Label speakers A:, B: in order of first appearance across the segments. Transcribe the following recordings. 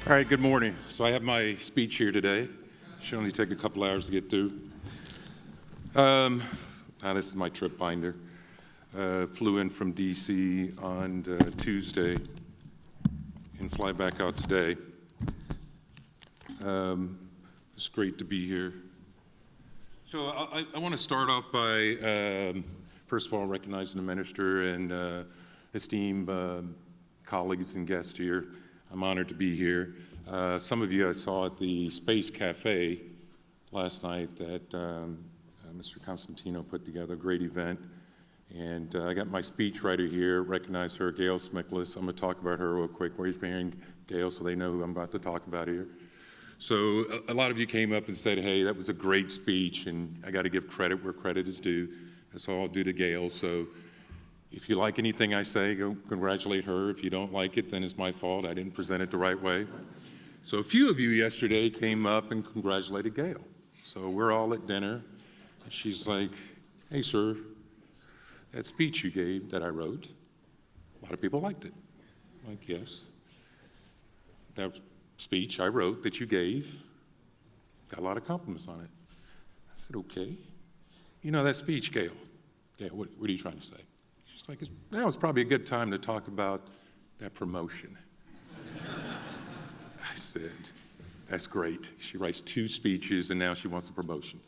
A: All right, good morning. So I have my speech here today. Should only take a couple hours to get through. Now this is my trip binder. Flew in from D.C. on Tuesday and fly back out today. It's great to be here. So I want to start off by, first of all, recognizing the minister and esteemed colleagues and guests here. I'm honored to be here. Some of you I saw at the Space Cafe last night that Mr. Constantino put together, a great event. And I got my speechwriter here, recognize her, Gail Smickless. I'm going to talk about her real quick. Raise your hand, Gail, so they know who I'm about to talk about here. So a lot of you came up and said, hey, that was a great speech, and I got to give credit where credit is due. That's all I'll do to Gail. So if you like anything I say, go congratulate her. If you don't like it, then it's my fault. I didn't present it the right way. So a few of you yesterday came up and congratulated Gail. So we're all at dinner, and she's like, hey, sir, that speech you gave that I wrote, a lot of people liked it. I'm like, yes. That speech I wrote that you gave, got a lot of compliments on it. I said, okay. You know that speech, Gail? Gail, what are you trying to say? She's like, that was probably a good time to talk about that promotion. I said, that's great. She writes 2 speeches, and now she wants a promotion.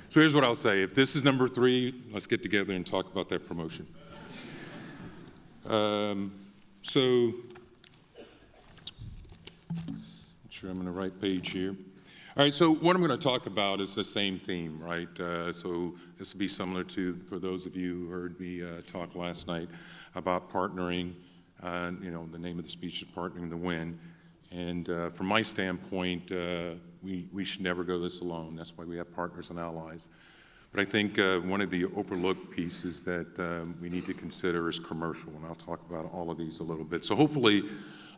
A: So here's what I'll say. If this is number 3, let's get together and talk about that promotion. So, make sure I'm on the right page here. All right, so what I'm going to talk about is the same theme, right? So this will be similar to, for those of you who heard me talk last night about partnering. The name of the speech is Partnering to Win. And from my standpoint, we should never go this alone. That's why we have partners and allies. But I think one of the overlooked pieces that we need to consider is commercial, and I'll talk about all of these a little bit. So hopefully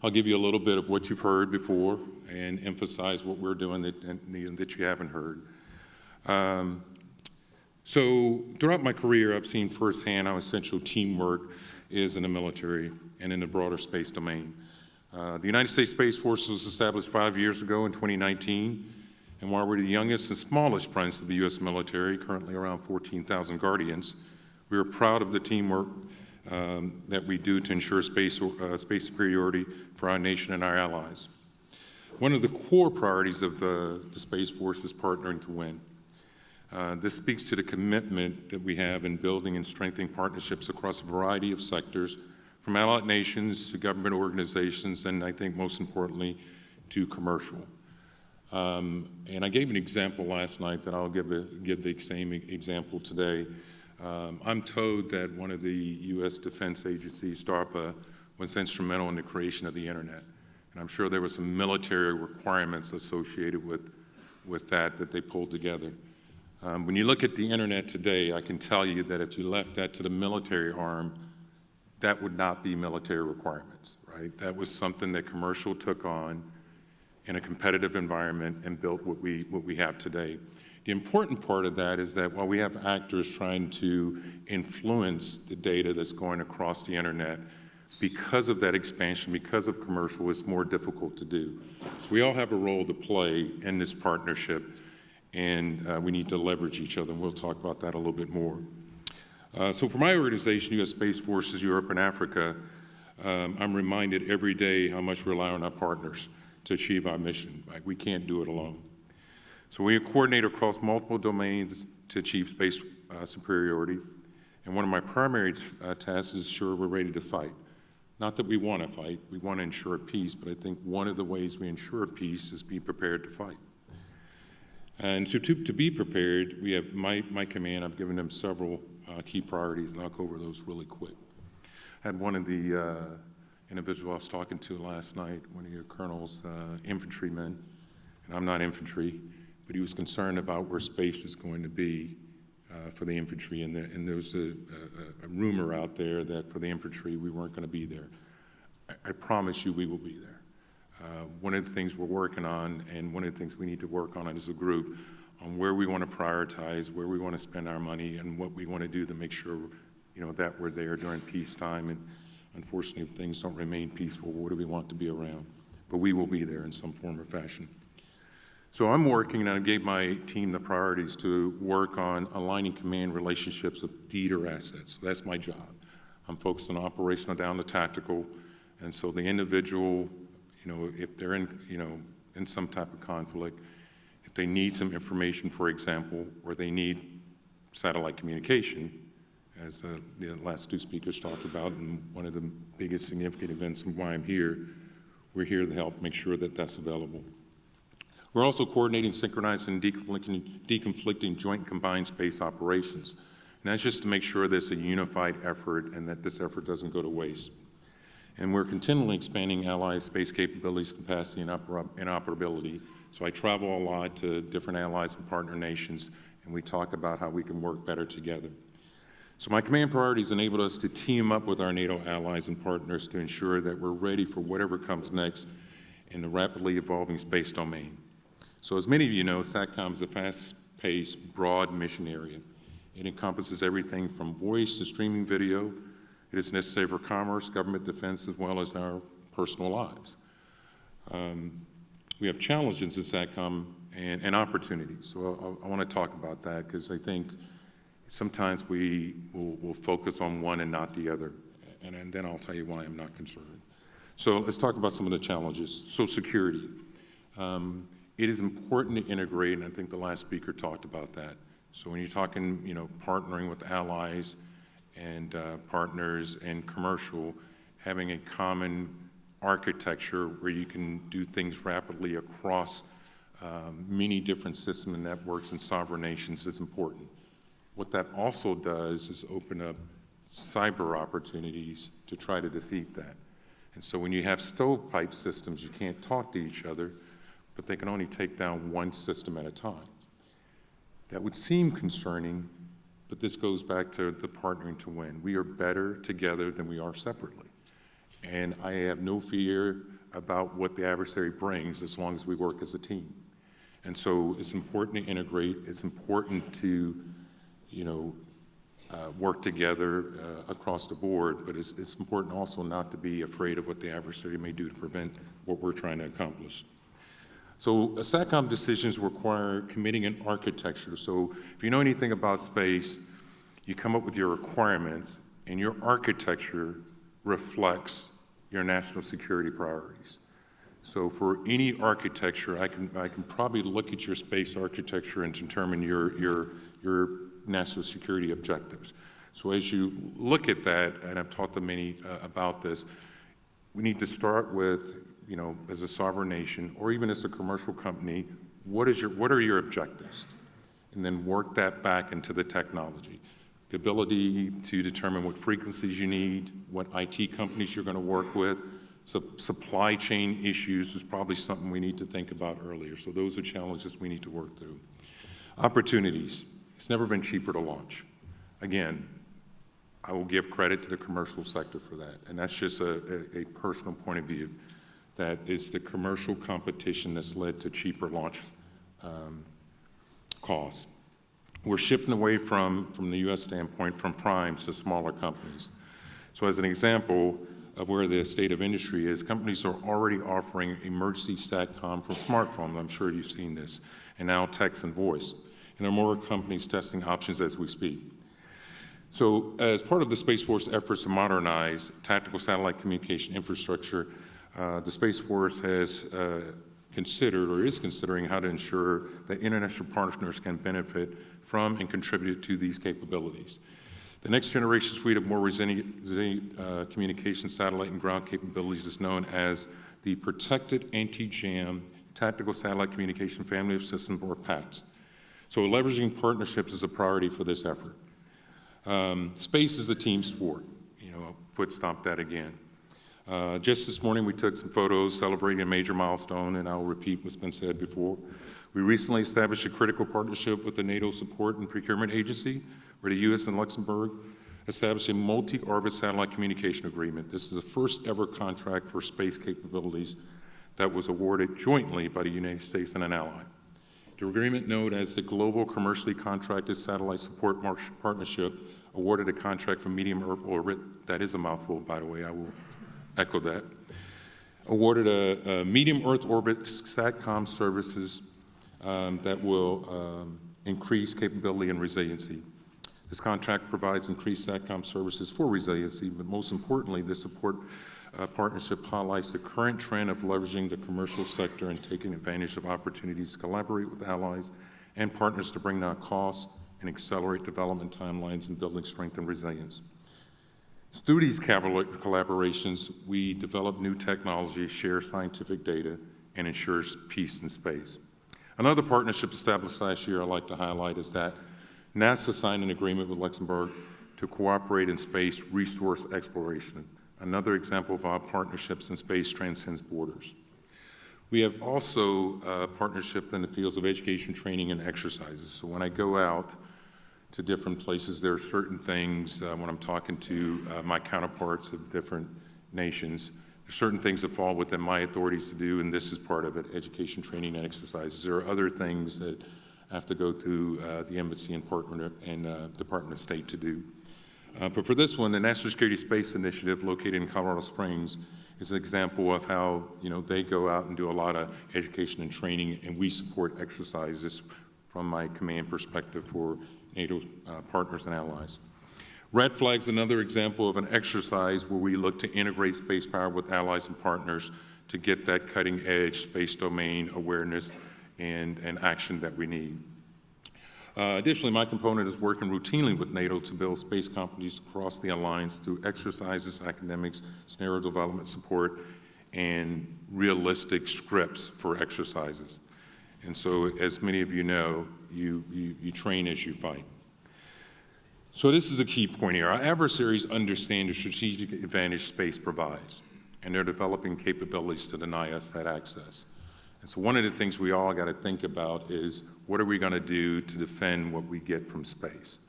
A: I'll give you a little bit of what you've heard before and emphasize what we're doing that you haven't heard. So throughout my career, I've seen firsthand how essential teamwork is in the military and in the broader space domain. The United States Space Force was established 5 years ago in 2019, and while we're the youngest and smallest branch of the U.S. military, currently around 14,000 Guardians, we are proud of the teamwork that we do to ensure space superiority for our nation and our allies. One of the core priorities of the Space Force is partnering to win. This speaks to the commitment that we have in building and strengthening partnerships across a variety of sectors, from allied nations to government organizations, and I think most importantly, to commercial. And I gave an example last night that I'll give the same example today. I'm told that one of the U.S. defense agencies, DARPA, was instrumental in the creation of the internet. And I'm sure there were some military requirements associated with that they pulled together. When you look at the internet today, I can tell you that if you left that to the military arm, that would not be military requirements, right? That was something that commercial took on in a competitive environment and built what we have today. The important part of that is that while we have actors trying to influence the data that's going across the internet, because of that expansion, because of commercial, it's more difficult to do. So we all have a role to play in this partnership, and we need to leverage each other, and we'll talk about that a little bit more. So for my organization, U.S. Space Forces Europe and Africa, I'm reminded every day how much we rely on our partners to achieve our mission. Like, we can't do it alone. So we coordinate across multiple domains to achieve space superiority. And one of my primary tasks is ensure we're ready to fight. Not that we want to fight, we want to ensure peace, but I think one of the ways we ensure peace is be prepared to fight. And so to be prepared, we have my command, I've given them several key priorities, and I'll go over those really quick. I had one of the individuals I was talking to last night, one of your colonel's infantrymen, and I'm not infantry, but he was concerned about where space was going to be for the infantry, and there was a rumor out there that for the infantry we weren't going to be there. I promise you we will be there. One of the things we're working on, and one of the things we need to work on as a group, on where we want to prioritize, where we want to spend our money, and what we want to do to make sure, that we're there during peacetime. And unfortunately, if things don't remain peaceful, what do we want to be around? but we will be there in some form or fashion. So I'm working, and I gave my team the priorities to work on aligning command relationships with theater assets. So that's my job. I'm focused on operational down to tactical, and so the individual, if they're in some type of conflict, if they need some information, for example, or they need satellite communication, as the last two speakers talked about, and one of the biggest significant events and why I'm here, we're here to help make sure that that's available. We're also coordinating, synchronizing, and deconflicting joint combined space operations. And that's just to make sure there's a unified effort and that this effort doesn't go to waste. And we're continually expanding allies' space capabilities, capacity, and interoperability. So I travel a lot to different allies and partner nations, and we talk about how we can work better together. So my command priorities enabled us to team up with our NATO allies and partners to ensure that we're ready for whatever comes next in the rapidly evolving space domain. So as many of you know, SATCOM is a fast-paced, broad mission area. It encompasses everything from voice to streaming video. It is necessary for commerce, government defense, as well as our personal lives. We have challenges in SATCOM and opportunities. So I want to talk about that because I think sometimes we will focus on one and not the other. And then I'll tell you why I'm not concerned. So let's talk about some of the challenges. So security. It is important to integrate, and I think the last speaker talked about that. So when you're talking, partnering with allies and partners and commercial, having a common architecture where you can do things rapidly across many different system and networks and sovereign nations is important. What that also does is open up cyber opportunities to try to defeat that. And so when you have stovepipe systems, you can't talk to each other, but they can only take down one system at a time. That would seem concerning, but this goes back to the partnering to win. We are better together than we are separately. And I have no fear about what the adversary brings as long as we work as a team. And so it's important to integrate. It's important to, work together across the board, but it's important also not to be afraid of what the adversary may do to prevent what we're trying to accomplish. So SATCOM decisions require committing an architecture. So if you know anything about space, you come up with your requirements, and your architecture reflects your national security priorities. So for any architecture, I can probably look at your space architecture and determine your national security objectives. So as you look at that, and I've talked to many about this, we need to start with, as a sovereign nation or even as a commercial company, what are your objectives? And then work that back into the technology. The ability to determine what frequencies you need, what IT companies you're going to work with. So supply chain issues is probably something we need to think about earlier. So those are challenges we need to work through. Opportunities. It's never been cheaper to launch. Again, I will give credit to the commercial sector for that. And that's just a personal point of view. That is the commercial competition that's led to cheaper launch costs. We're shifting away from the U.S. standpoint, from primes to smaller companies. So as an example of where the state of industry is, companies are already offering emergency SATCOM from smartphones. I'm sure you've seen this, and now text and voice. And there are more companies testing options as we speak. So as part of the Space Force efforts to modernize tactical satellite communication infrastructure, the Space Force has considered or is considering how to ensure that international partners can benefit from and contribute to these capabilities. The next generation suite of more resilient communication satellite and ground capabilities is known as the Protected Anti-Jam Tactical Satellite Communication Family of Systems, or PATS. So leveraging partnerships is a priority for this effort. Space is a team sport. Foot stomp that again. Just this morning, we took some photos celebrating a major milestone, and I'll repeat what's been said before. We recently established a critical partnership with the NATO Support and Procurement Agency, where the U.S. and Luxembourg established a multi-orbit satellite communication agreement. This is the first ever contract for space capabilities that was awarded jointly by the United States and an ally. The agreement, known as the Global Commercially Contracted Satellite Support Partnership, awarded a contract for medium Earth orbit. That is a mouthful, by the way. I will echo that. awarded a medium Earth orbit SATCOM services that will increase capability and resiliency. This contract provides increased SATCOM services for resiliency, but most importantly, the support partnership highlights the current trend of leveraging the commercial sector and taking advantage of opportunities to collaborate with allies and partners to bring down costs and accelerate development timelines and building strength and resilience. Through these collaborations, we develop new technology, share scientific data, and ensure peace in space. Another partnership established last year I'd like to highlight is that NASA signed an agreement with Luxembourg to cooperate in space resource exploration. Another example of our partnerships in space transcends borders. We have also partnerships in the fields of education, training, and exercises. So when I go out to different places, there are certain things when I'm talking to my counterparts of different nations, there's certain things that fall within my authorities to do, and this is part of it, education, training, and exercises. There are other things that have to go through the embassy and partner and Department of State to do. But for this one, the National Security Space Initiative located in Colorado Springs is an example of how they go out and do a lot of education and training, and we support exercises from my command perspective for NATO partners and allies. Red Flag is another example of an exercise where we look to integrate space power with allies and partners to get that cutting-edge space domain awareness and action that we need. Additionally, my component is working routinely with NATO to build space competencies across the alliance through exercises, academics, scenario development support, and realistic scripts for exercises. And so, as many of you know, you train as you fight. So this is a key point here. Our adversaries understand the strategic advantage space provides, and they're developing capabilities to deny us that access. And so one of the things we all got to think about is, what are we going to do to defend what we get from space?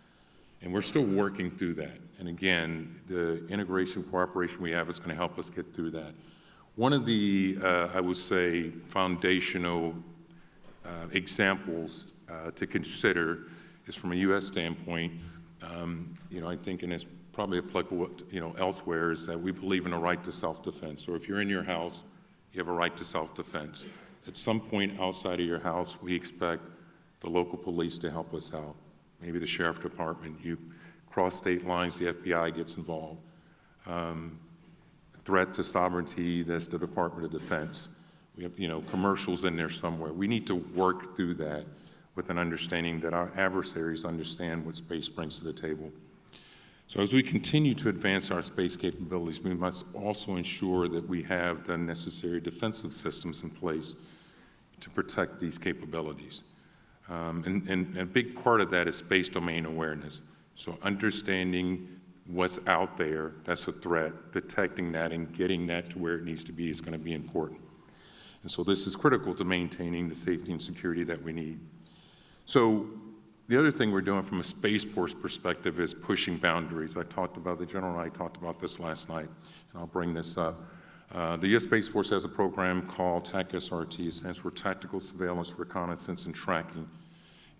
A: And we're still working through that. And again, the integration, cooperation we have is going to help us get through that. One of the, I would say, foundational examples to consider is from a U.S. standpoint, I think, and it's probably applicable, elsewhere, is that we believe in a right to self-defense. So if you're in your house, you have a right to self-defense. At some point outside of your house, we expect the local police to help us out. Maybe the sheriff department. You cross state lines, the FBI gets involved. Threat to sovereignty, that's the Department of Defense. We have, commercials in there somewhere. We need to work through that with an understanding that our adversaries understand what space brings to the table. So as we continue to advance our space capabilities, we must also ensure that we have the necessary defensive systems in place to protect these capabilities. And a big part of that is space domain awareness. So understanding what's out there, that's a threat, detecting that and getting that to where it needs to be is going to be important. And so this is critical to maintaining the safety and security that we need. So the other thing we're doing from a Space Force perspective is pushing boundaries. The General and I talked about this last night, and I'll bring this up. The U.S. Space Force has a program called TAC-SRT. It stands for Tactical Surveillance, Reconnaissance, and Tracking.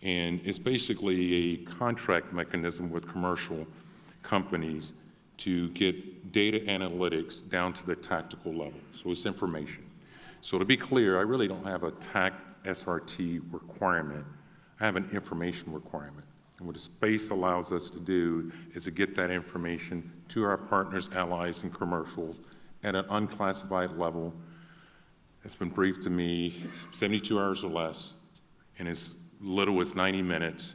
A: And it's basically a contract mechanism with commercial companies to get data analytics down to the tactical level. So it's information. So to be clear, I really don't have a TAC-SRT requirement. I have an information requirement. And what the space allows us to do is to get that information to our partners, allies, and commercials at an unclassified level. It's been briefed to me 72 hours or less, and as little as 90 minutes,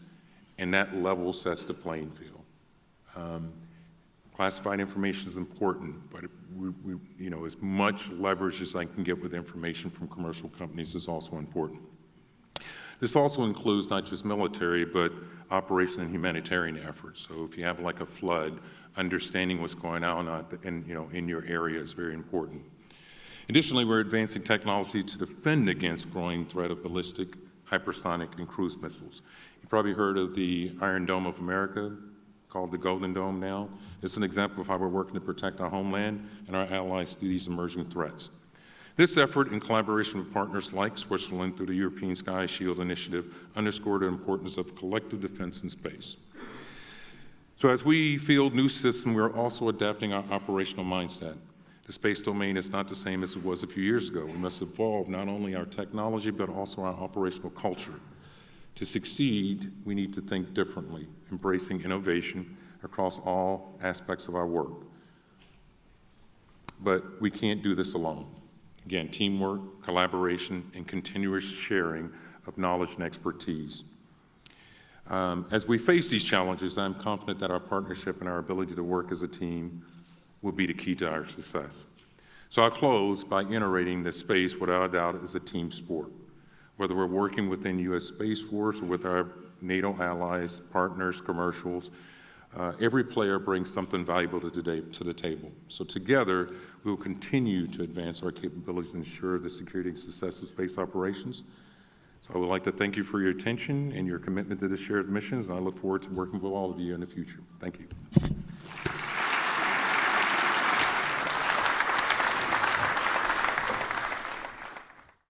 A: and that level sets the playing field. Classified information is important, but as much leverage as I can get with information from commercial companies is also important. This also includes not just military, but operation and humanitarian efforts. So if you have like a flood, understanding what's going on in your area is very important. Additionally, we're advancing technology to defend against growing threat of ballistic, hypersonic, and cruise missiles. You probably heard of the Iron Dome of America, called the Golden Dome now. It's an example of how we're working to protect our homeland and our allies through these emerging threats. This effort, in collaboration with partners like Switzerland through the European Sky Shield Initiative, underscored the importance of collective defense in space. So as we field new systems, we're also adapting our operational mindset. The space domain is not the same as it was a few years ago. We must evolve not only our technology, but also our operational culture. To succeed, we need to think differently, embracing innovation across all aspects of our work. But we can't do this alone. Again, teamwork, collaboration, and continuous sharing of knowledge and expertise. As we face these challenges, I'm confident that our partnership and our ability to work as a team will be the key to our success. So I'll close by iterating that space, without a doubt, is a team sport. Whether we're working within U.S. Space Force or with our NATO allies, partners, commercials, every player brings something valuable to the table. So together, we will continue to advance our capabilities and ensure the security and success of space operations. So I would like to thank you for your attention and your commitment to the shared missions, and I look forward to working with all of you in the future. Thank you.